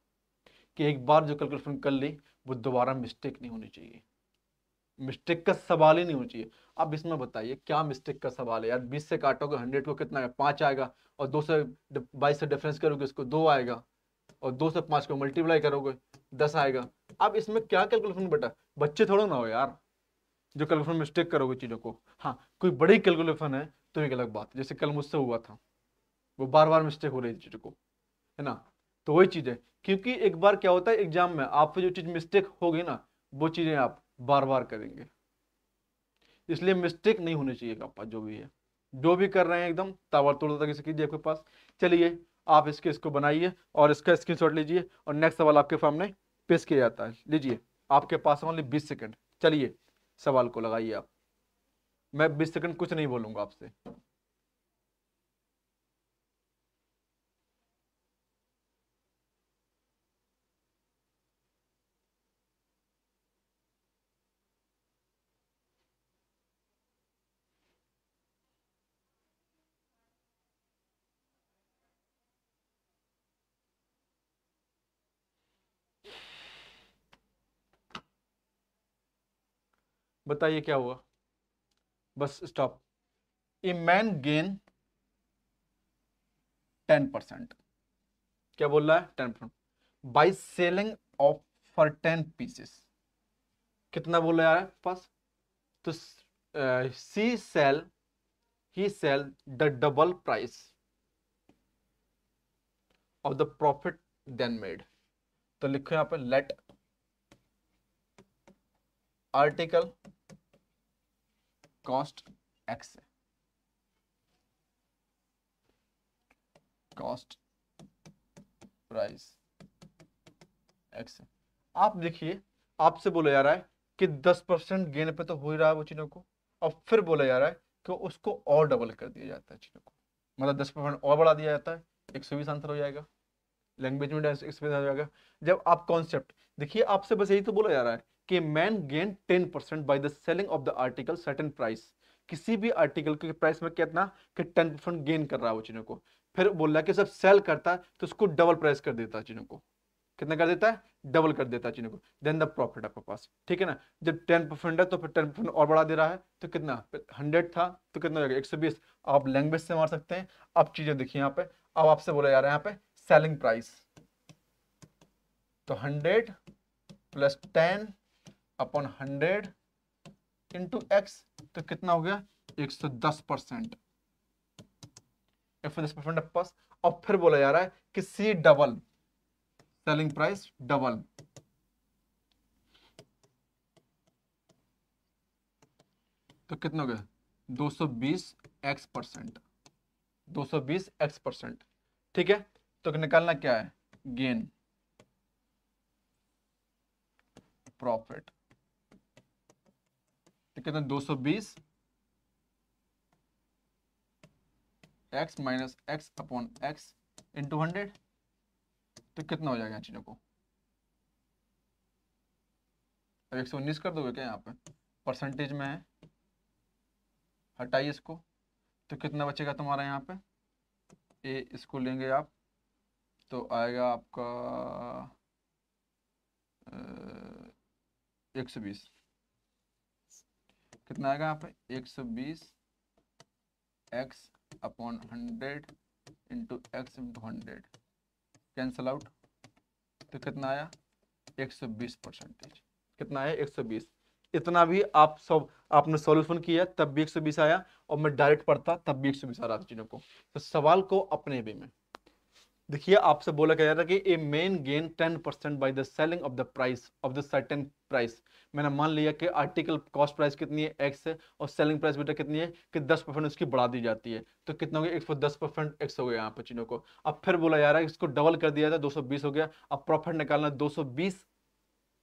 कि एक बार जो कैलकुलेशन कर ली वो दोबारा मिस्टेक नहीं होनी चाहिए। मिस्टेक का सवाल ही नहीं होना चाहिए। अब इसमें बताइए क्या मिस्टेक का सवाल है यार? 20 से काटोगे 100 को कितना आएगा? 5 आएगा। और 2 से 22 से डिफरेंस करोगे इसको 2 आएगा। और 2 से 5 को मल्टीप्लाई करोगे 10 आएगा। अब इसमें क्या कैलकुलेशन बेटा? बच्चे थोड़ा ना हो यार जो कैलकुलेशन मिस्टेक करोगे चीजों को। हाँ, कोई बड़ी कैलकुलेशन है तो एक अलग बात, जैसे कल मुझसे हुआ था, वो बार बार मिस्टेक हो रही थी चीजों को, है ना। तो वही चीज है, क्योंकि एक बार क्या होता है एग्जाम में आपसे जो चीज मिस्टेक होगी ना वो चीजें आप बार बार करेंगे, इसलिए मिस्टेक नहीं होनी चाहिए आपका जो भी है। जो भी कर रहे हैं एकदम ताबड़तोड़ तरीके से कीजिए आपके पास। चलिए, आप इसको बनाइए और इसका स्क्रीनशॉट लीजिए और नेक्स्ट सवाल आपके सामने पेश किया जाता है। लीजिए, आपके पास ओनली 20 सेकंड। चलिए, सवाल को लगाइए आप। मैं 20 सेकंड कुछ नहीं बोलूंगा आपसे। बताइए क्या हुआ? Bus stop. A man gain 10%। क्या बोल रहा है? 10% by selling of for 10 pieces. कितना बोल रहा है पास? तो सी cell he sell the double price of the profit then made। तो लिखो यहाँ पे let article cost X, cost price X. आप देखिए, आपसे बोला जा रहा है कि 10% गेन पे तो हो ही रहा है वो चीजों को, और फिर बोला जा रहा है कि उसको और डबल कर दिया जाता है चीजों को, मतलब 10% और बढ़ा दिया जाता है, 120 आंसर हो जाएगा। लैंग्वेज में एक्सपीरियंस आ जाएगा। जब आप कॉन्सेप्ट देखिए, आपसे बस यही तो बोला जा रहा है कि man gain 10% by the selling of the article certain price, किसी भी आर्टिकल के प्राइस में कितना कि 10% गेन कर रहा है वो चीजों को। फिर बोल रहा है कि जब सेल करता है तो उसको डबल प्राइस कर देता है चीजों को, कितना कर देता है, डबल कर देता है चीजों को, देन द प्रॉफिट आपके पास, ठीक है ना। जब 10% है तो फिर 10% और बढ़ा दे रहा है, तो कितना, 100 था तो कितना हो जाएगा, 120। आप लैंग्वेज से मार सकते हैं। अब चीजें देखिए यहाँ पे, अब आपसे बोला जा रहा है यहाँ पे सेलिंग प्राइस, तो 100 प्लस 10 अपॉन 100 इंटू एक्स, तो कितना हो गया, 110%। 110% पास। और फिर बोला जा रहा है कि C double, selling price double, तो कितना हो गया, 220 एक्स परसेंट, 220 एक्स परसेंट, ठीक है। तो निकालना क्या है, गेन, प्रॉफिट, तो कितना, 220 x minus x upon x into 100, तो कितना हो जाएगा चीजों को, अब 119 कर दोगे क्या यहाँ पे, परसेंटेज में है, हटाइए इसको, तो कितना बचेगा तुम्हारा यहाँ पे, ए इसको लेंगे आप तो आएगा आपका 120, कितना आएगा यहाँ पे, 120 x upon 100 into x into 100, cancel out, तो कितना आया, 120%। कितना आया, 120। इतना भी आप सब आपने सॉल्यूशन किया तब भी 120 आया, और मैं डायरेक्ट पढ़ता तब भी 120 आ रहा था चीजों को। तो सवाल को अपने वे में देखिए, आपसे बोला गया था कि a man gain 10% by the selling of the price of the certain price. मैंने मान लिया कि आर्टिकल कॉस्ट प्राइस कितनी है, एक्स है, और सेलिंग प्राइस बेटा कितनी है कि 10% उसकी बढ़ा दी जाती है, तो कितना हो गया, 110% एक्स हो गया यहाँ पर चीजों को। अब फिर बोला जा रहा है इसको डबल कर दिया था, 220 हो गया। अब प्रॉफिट निकालना, 220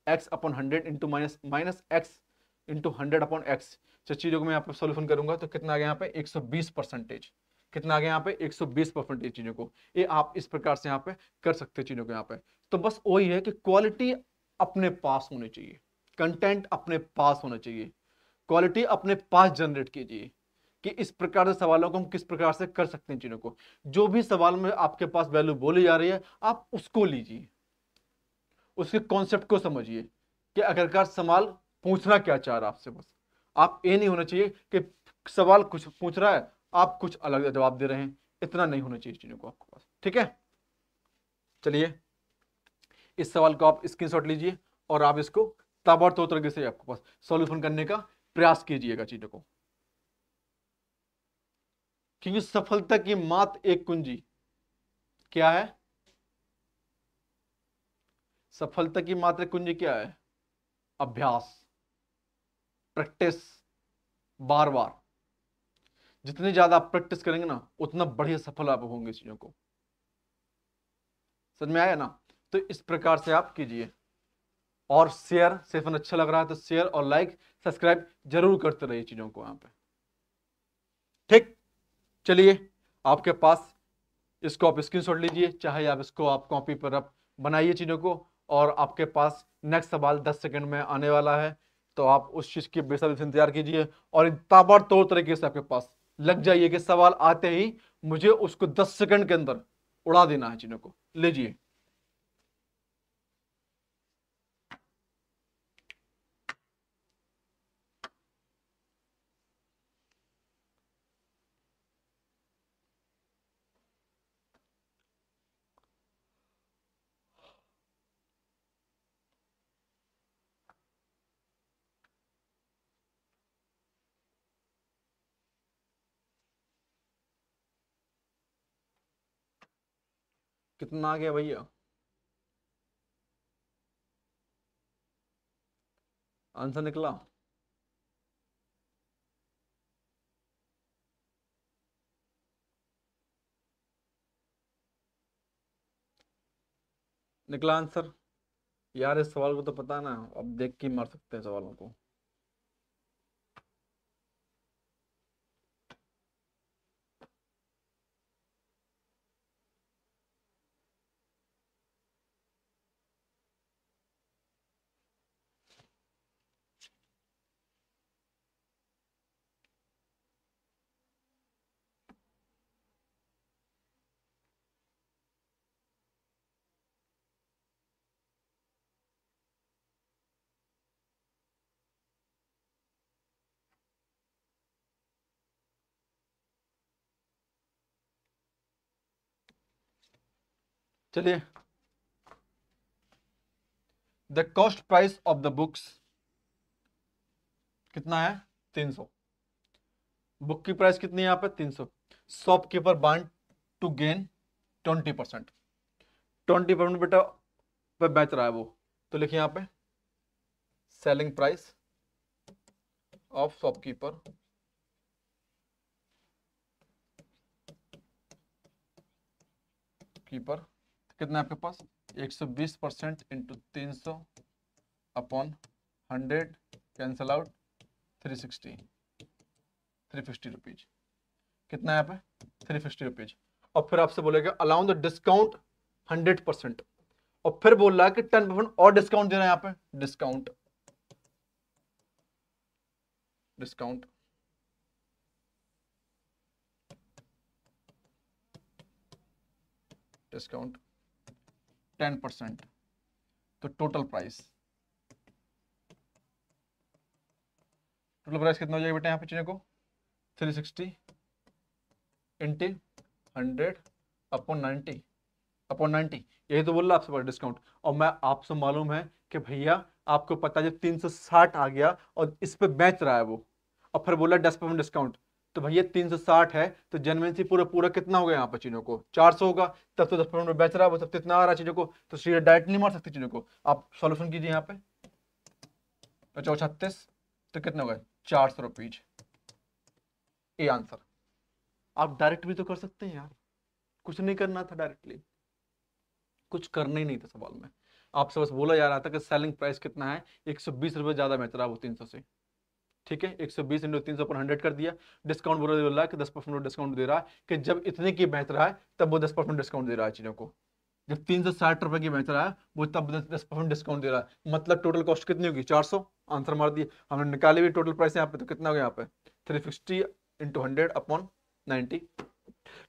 x upon 100 into minus minus x into 100 upon x. चीजों को मैं यहाँ पे सोल्यूशन करूंगा तो कितना आ गया यहाँ पे, 120%। कितना आ गया यहाँ पे, 120% चीजों को। ये आप इस प्रकार से यहाँ पे कर सकते हैं चीजों को यहाँ पे। तो बस वही है कि क्वालिटी अपने पास होनी चाहिए, कंटेंट अपने पास होना चाहिए, क्वालिटी अपने पास जनरेट कीजिए कि इस प्रकार से सवालों को हम किस प्रकार से कर सकते हैं चीजों को। जो भी सवाल में आपके पास वैल्यू बोली जा रही है आप उसको लीजिए, उसके कॉन्सेप्ट को समझिए कि आखिरकार सवाल पूछना क्या चाह रहा है आपसे। बस आप ये नहीं होना चाहिए कि सवाल कुछ पूछ रहा है आप कुछ अलग जवाब दे रहे हैं, इतना नहीं होना चाहिए चीजों को आपके पास, ठीक है। चलिए, इस सवाल को आप स्क्रीनशॉट लीजिए और आप इसको ताबड़तोड़ तरीके से आपके पास सॉल्यूशन करने का प्रयास कीजिएगा चीजों को, क्योंकि सफलता की मात्र एक कुंजी क्या है, सफलता की मात्र एक कुंजी क्या है, अभ्यास, प्रैक्टिस, बार बार। जितनी ज्यादा आप प्रैक्टिस करेंगे ना उतना बढ़िया सफल आप होंगे चीजों को, समझ में आया ना। तो इस प्रकार से आप कीजिए, और शेयर सेफन अच्छा लग रहा है तो शेयर और लाइक सब्सक्राइब जरूर करते रहिए चीजों को यहाँ पे, ठीक। चलिए, आपके पास इसको आप स्क्रीनशॉट लीजिए, चाहे आप इसको आप कॉपी पर आप बनाइए चीजों को, और आपके पास नेक्स्ट सवाल 10 सेकंड में आने वाला है, तो आप उस चीज की बेसब्री से इंतजार कीजिए और ताबड़तोड़ तरीके से आपके पास लग जाइए कि सवाल आते ही मुझे उसको 10 सेकंड के अंदर उड़ा देना है चीजों को, लीजिए। कितना आ गया भैया, आंसर निकला, निकला आंसर। यार इस सवाल को तो पता है ना, अब देख के ही मार सकते हैं सवालों को। चलिए, the cost price of the books कितना है? 300। बुक की प्राइस कितनी है यहाँ पे? 300। Shopkeeper bind to gain 20%। 20% बेटा पे बेच रहा है वो, तो लिखिए यहाँ पे selling price of shopkeeper keeper कितना है आपके पास? 120% into 300 upon 100 cancel out 360, 350 rupees. कितना है यहाँ पे? 350 रुपीज। और फिर आपसे बोलेगा अलाउ द डिस्काउंट 100%, और फिर बोल रहा है कि 10% और डिस्काउंट दे रहा है यहाँ पे। Discount discount discount 10%। तो टोटल प्राइस कितना हो जाएगा बेटा यहाँ पे चीज़ों को? 360 इंटू 100 अपॉन 90 यही तो बोल रहा आपसे डिस्काउंट। और मैं आपसे मालूम है कि भैया आपको पता है जब 360 आ गया और इस पे बेच रहा है वो, और फिर बोला 10% डिस्काउंट, तो भैया 360 है तो जनवरी से पूरा पूरा कितना हो गया यहाँ पर चीजों को? 400 होगा। तब तो 10% में बेच रहा है वो, तब तो इतना आ रहा है चीजों को, तो सीधे डायरेक्ट नहीं मार सकते चीजों को। आप सॉल्यूशन कीजिए यहाँ पे। 36 तो कितना होगा? 400 रुपीज। ये आंसर। आप डायरेक्ट भी तो कर सकते हैं यार, कुछ नहीं करना था डायरेक्टली, कुछ करना ही नहीं था सवाल में। आपसे बस बोला जा रहा था कि सेलिंग प्राइस कितना है, 120 रुपये ज्यादा बेच रहा है वो 300 से। ठीक है, 120 इंटू 300 पर 100 कर दिया। डिस्काउंट बोल रहा है कि 10% डिस्काउंट दे रहा है, कि जब इतने की बेच रहा है तब वो 10% डिस्काउंट दे रहा है चीजों को। जब 360 रुपए की बेच रहा है वो तब 10% डिस्काउंट दे रहा है। मतलब टोटल कॉस्ट कितनी होगी? 400। आंसर मार दिए हमने, निकाली हुई टोटल प्राइस यहाँ पे, तो कितना हो गया यहाँ पे? 350 इंटू 100 अपॉन 90,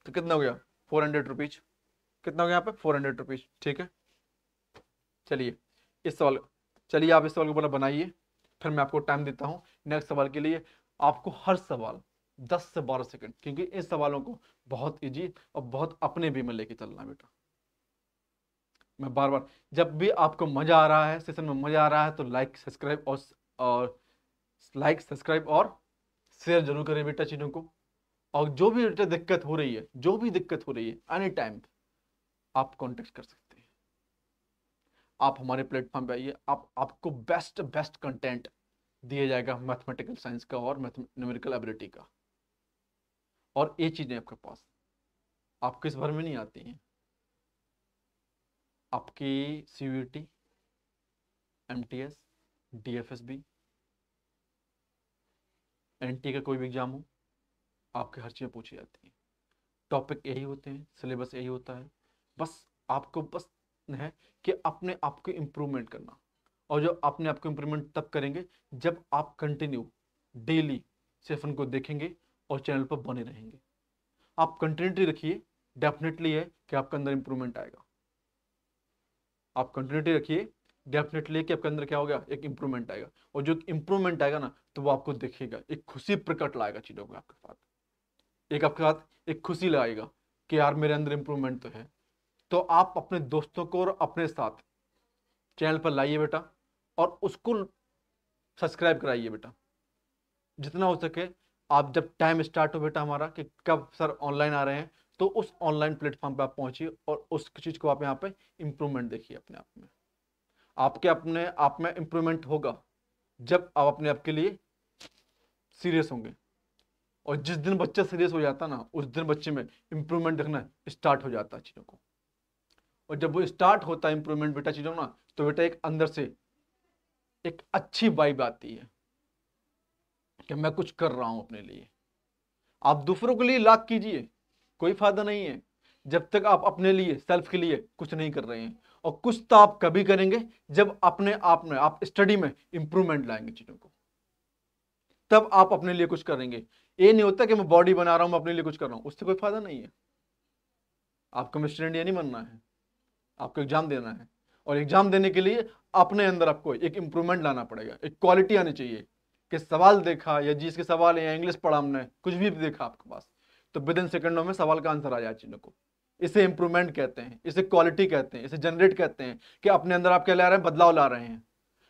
तो कितना हो गया? 400 रुपीज। कितना हो गया यहाँ पे? 400 रुपीज। ठीक है, चलिए इस सवाल, चलिए आप इस सवाल को बोला बनाइए, फिर मैं आपको टाइम देता हूँ नेक्स्ट सवाल के लिए। आपको हर सवाल 10 से 12 सेकंड, क्योंकि इस सवालों को बहुत इजी और बहुत अपने भी में लेके चलना है बेटा। मैं बार बार, जब भी आपको मजा आ रहा है, सेशन में मजा आ रहा है, तो लाइक सब्सक्राइब और लाइक सब्सक्राइब और शेयर जरूर करें बेटा चीजों को। और जो भी बेटा दिक्कत हो रही है, जो भी दिक्कत हो रही है, एनी टाइम आप कॉन्टेक्ट कर सकते हैं। आप हमारे प्लेटफॉर्म पे आइए, आपको बेस्ट बेस्ट कंटेंट दिया जाएगा मैथमेटिकल साइंस का और न्यूमेरिकल एबिलिटी का। और ये चीजें आपके पास आपके इस भर में नहीं आती हैं। आपकी सीयूईटी, एमटीएस, डीएफएसबी, एनटी का कोई भी एग्जाम हो, आपके हर चीज़ पूछी जाती है। टॉपिक यही होते हैं, सिलेबस यही होता है। बस आपको बस है कि अपने आप को इम्प्रूवमेंट करना। और जो अपने आप को इम्प्रूवमेंट तब करेंगे जब आप कंटिन्यू डेली सेशन को देखेंगे और चैनल पर बने रहेंगे। आप कंटिन्यूटी रखिए, डेफिनेटली है कि आपके अंदर इंप्रूवमेंट आएगा। आप कंटिन्यूटी रखिए, डेफिनेटली कि आपके अंदर क्या होगा? एक इंप्रूवमेंट आएगा। और जो इंप्रूवमेंट आएगा ना, तो वो आपको दिखेगा, एक खुशी प्रकट लाएगा चीजों को आपके साथ, एक आपके साथ एक खुशी लाएगा कि यार मेरे अंदर इंप्रूवमेंट तो है। तो आप अपने दोस्तों को और अपने साथ चैनल पर लाइए बेटा, और उसको सब्सक्राइब कराइए बेटा जितना हो सके। आप जब टाइम स्टार्ट हो बेटा हमारा कि कब सर ऑनलाइन आ रहे हैं, तो उस ऑनलाइन प्लेटफॉर्म पे आप पहुंचिए और उस चीज को आप यहाँ पे इंप्रूवमेंट देखिए अपने आप में। आपके अपने आप में इंप्रूवमेंट होगा जब आप अपने आप के लिए सीरियस होंगे। और जिस दिन बच्चा सीरियस हो जाता ना, उस दिन बच्चे में इंप्रूवमेंट देखना स्टार्ट हो जाता है चीजों को। और जब वो स्टार्ट होता है इंप्रूवमेंट बेटा चीजों ना, तो बेटा एक अंदर से एक अच्छी वाइब आती है कि मैं कुछ कर रहा हूं अपने लिए। आप दूसरों के लिए लाख कीजिए, कोई फायदा नहीं है जब तक आप अपने लिए, सेल्फ के लिए कुछ नहीं कर रहे हैं। और कुछ तो आप कभी करेंगे जब अपने आप में आप स्टडी में इंप्रूवमेंट लाएंगे चीजों को, तब आप अपने लिए कुछ करेंगे। ये नहीं होता कि मैं बॉडी बना रहा हूं, मैं अपने लिए कुछ कर रहा हूं, उससे कोई फायदा नहीं है। आपको स्टूडेंट ये नहीं बनना है, आपको एग्जाम देना है। और एग्जाम देने के लिए अपने अंदर आपको एक इंप्रूवमेंट लाना पड़ेगा, एक क्वालिटी आनी चाहिए कि सवाल देखा या जिस के सवाल है या इंग्लिश पढ़ा हमने, कुछ भी देखा आपके पास, तो विद इन सेकंडों में सवाल का आंसर आ जाए चीजों को। इसे इंप्रूवमेंट कहते हैं, इसे क्वालिटी कहते हैं, इसे जनरेट कहते हैं कि अपने अंदर आप क्या ला रहे हैं, बदलाव ला रहे हैं।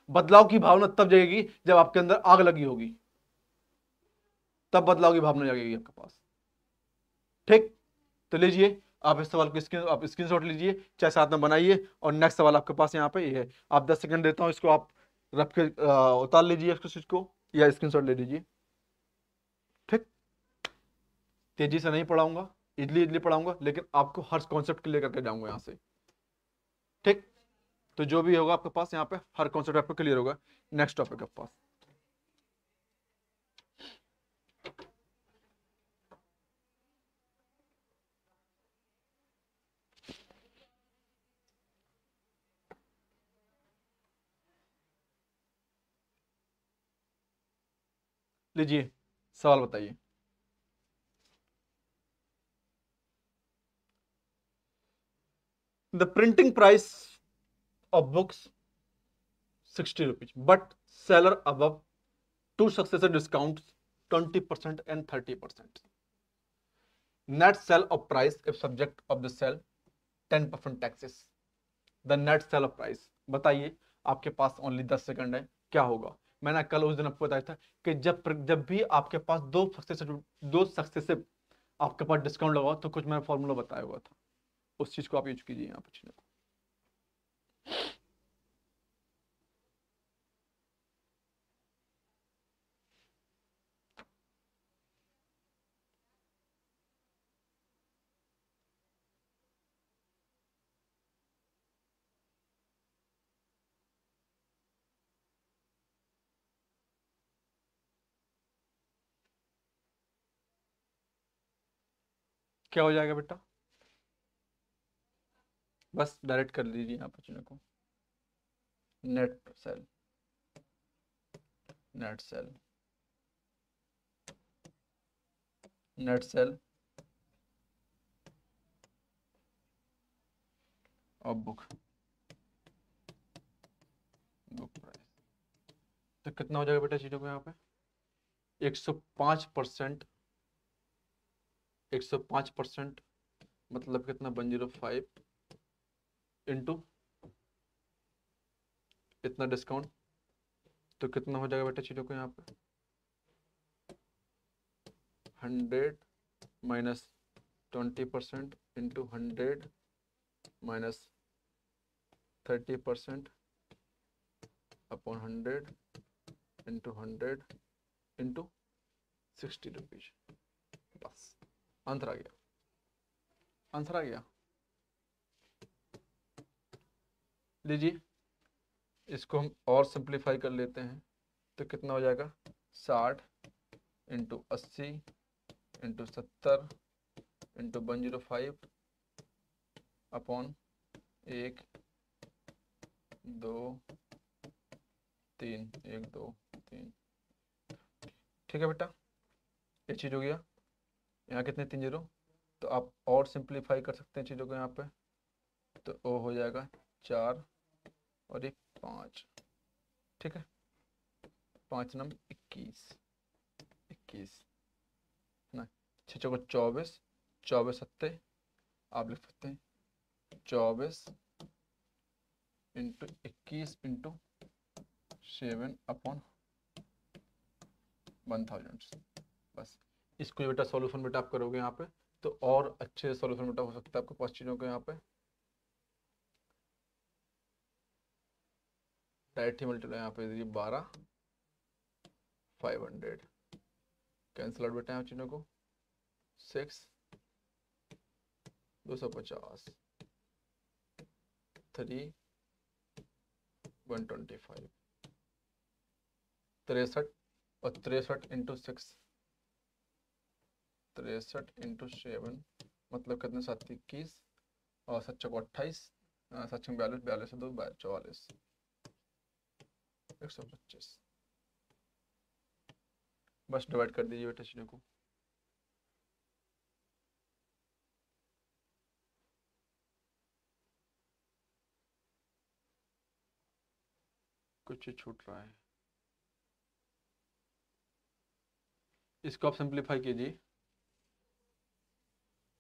बदलाव की भावना तब जगेगी जब आपके अंदर आग लगी होगी, तब बदलाव की भावना जगेगी आपके पास। ठीक, तो लीजिए आप इस सवाल को आप स्क्रीनशॉट लीजिए, चाहे साथ में बनाइए, और नेक्स्ट सवाल आपके पास यहाँ पे ये है। आप 10 सेकंड देता हूँ, इसको आप रख के उतार लीजिए इसको, स्विच को, या स्क्रीनशॉट ले लीजिए। ठीक, तेजी से नहीं पढ़ाऊंगा, इडली इडली पढ़ाऊंगा, लेकिन आपको हर कॉन्सेप्ट क्लियर करके जाऊंगा यहाँ से। ठीक, तो जो भी होगा आपके पास यहाँ पे हर कॉन्सेप्ट आपको क्लियर होगा। नेक्स्ट टॉपिक आपके पास, लीजिए सवाल बताइए। The printing price of books 60 rupees, but seller above two successive discounts 20% and 30%. Net sell of price if subject of the sell 10% taxes. The net sell of price, बताइए, आपके पास only 10 second है, क्या होगा। मैंने कल उस दिन आपको बताया था कि जब भी आपके पास दो सक्सेसिव आपके पास डिस्काउंट लगाओ, तो कुछ मैंने फॉर्मूला बताया हुआ था, उस चीज को आप यूज कीजिए यहाँ पर। क्या हो जाएगा बेटा, बस डायरेक्ट कर लीजिए यहाँ पर चीजों को। Net cell, net cell, net cell और बुक प्राइस, तो कितना हो जाएगा बेटा चीजों को यहाँ पे 105%। 105% मतलब कितना 105 इंटू इतना डिस्काउंट, तो कितना हो जाएगा बेटा चीजों को यहाँ पे 100 minus 20% into 100 minus 30% upon 100 into 100 into 60 rupees. बस आंसर आ गया, आंसर आ गया। लीजिए इसको हम और सिंप्लीफाई कर लेते हैं, तो कितना हो जाएगा 60 इंटू 80 इंटू 70 इंटू 105 अपॉन 1 2 3 1 2 3। ठीक है बेटा, ये चीज हो गया। यहाँ कितने 3 जीरो, तो आप और सिंप्लीफाई कर सकते हैं चीज़ों को यहाँ पे, तो ओ हो जाएगा 4 और एक 5। ठीक है, 5 नंबर 21, 21 ना, 6 चौको 24, 24 सत्ते आप लिख सकते हैं 24 इंटू 21 इंटू 7 अपॉन 1000। बस इसको बेटा सॉल्यूशन बेटा आप करोगे यहाँ पे, तो और अच्छे सॉल्यूशन बेटा हो सकता है आपके पास चीज़ों को यहाँ पे। डायरेक्ट ही मल्टीप्लाई यहाँ पे 12 500 कैंसिल आउट बेटा यहाँ चीज़ों को 6 250 3 125 63 और 63 इंटू 6 63 इंटू 7 मतलब कितने 7 21 और 7 चौको 28 7 छंग 42 42 से 2 44 125 बस डिवाइड कर दीजिए बेटा चीज़ों को। कुछ छूट रहा है, इसको आप सिंप्लीफाई कीजिए,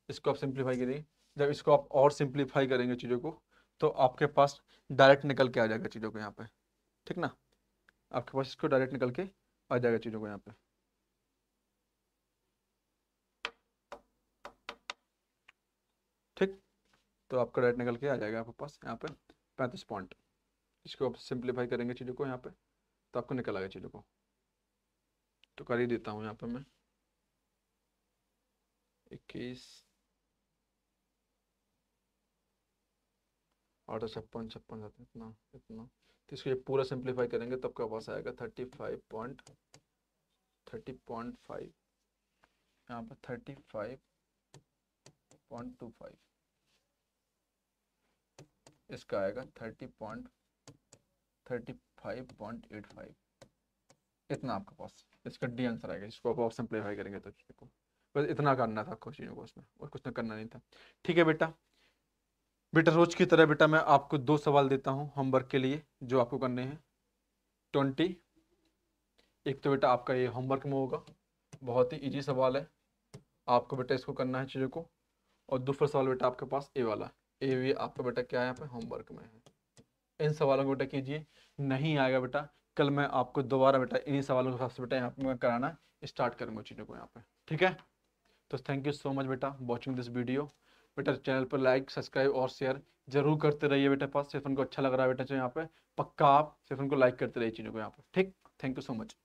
इसको आप सिंप्लीफाई कीजिए। जब इसको आप और सिंप्लीफाई करेंगे चीज़ों को तो आपके पास डायरेक्ट निकल के आ जाएगा चीज़ों को यहाँ पे, ठीक ना, आपके पास इसको डायरेक्ट निकल के आ जाएगा चीज़ों को यहाँ पे। ठीक, तो आपका डायरेक्ट निकल के आ जाएगा आपके पास यहाँ पे 35 पॉइंट। इसको आप सिंप्लीफाई करेंगे चीज़ों को यहाँ पे तो आपको निकल आएगा चीज़ों को। तो कर ही देता हूँ यहाँ पे मैं 21 और 56 56 इतना इतना। तो इसको ये पूरा सिंप्लीफाई करेंगे तब आपके पास आएगा 30.5 यहाँ पर 35.25 इसका आएगा 35.85 इतना आपके पास इसका डी आंसर आएगा। इसको आप सिंप्लीफाई करेंगे तो चीज़ों को बस इतना करना था आपको चीज़ों को उसमें, और कुछ ना करना नहीं था। ठीक है बेटा, बेटा रोज की तरह बेटा मैं आपको 2 सवाल देता हूँ होमवर्क के लिए जो आपको करने हैं 20। एक तो बेटा आपका ये होमवर्क में होगा, बहुत ही इजी सवाल है, आपको बेटा इसको करना है चीज़ों को। और दूसरा सवाल बेटा आपके पास ए वाला, ए भी आपका बेटा क्या है यहाँ पे होमवर्क में है। इन सवालों को बेटा कीजिए, नहीं आएगा बेटा कल मैं आपको दोबारा बेटा इन्हीं सवालों के हिसाब से बेटा यहाँ पे मैं कराना स्टार्ट करूँगा चीज़ों को यहाँ पे। ठीक है, तो थैंक यू सो मच बेटा वॉचिंग दिस वीडियो। बेटा चैनल पर लाइक सब्सक्राइब और शेयर जरूर करते रहिए बेटा। पास सिर्फ उनको अच्छा लग रहा है बेटा जो यहाँ पे पक्का आप सिर्फ उनको लाइक करते रहिए चीज़ों को यहाँ पे। ठीक, थैंक यू सो मच।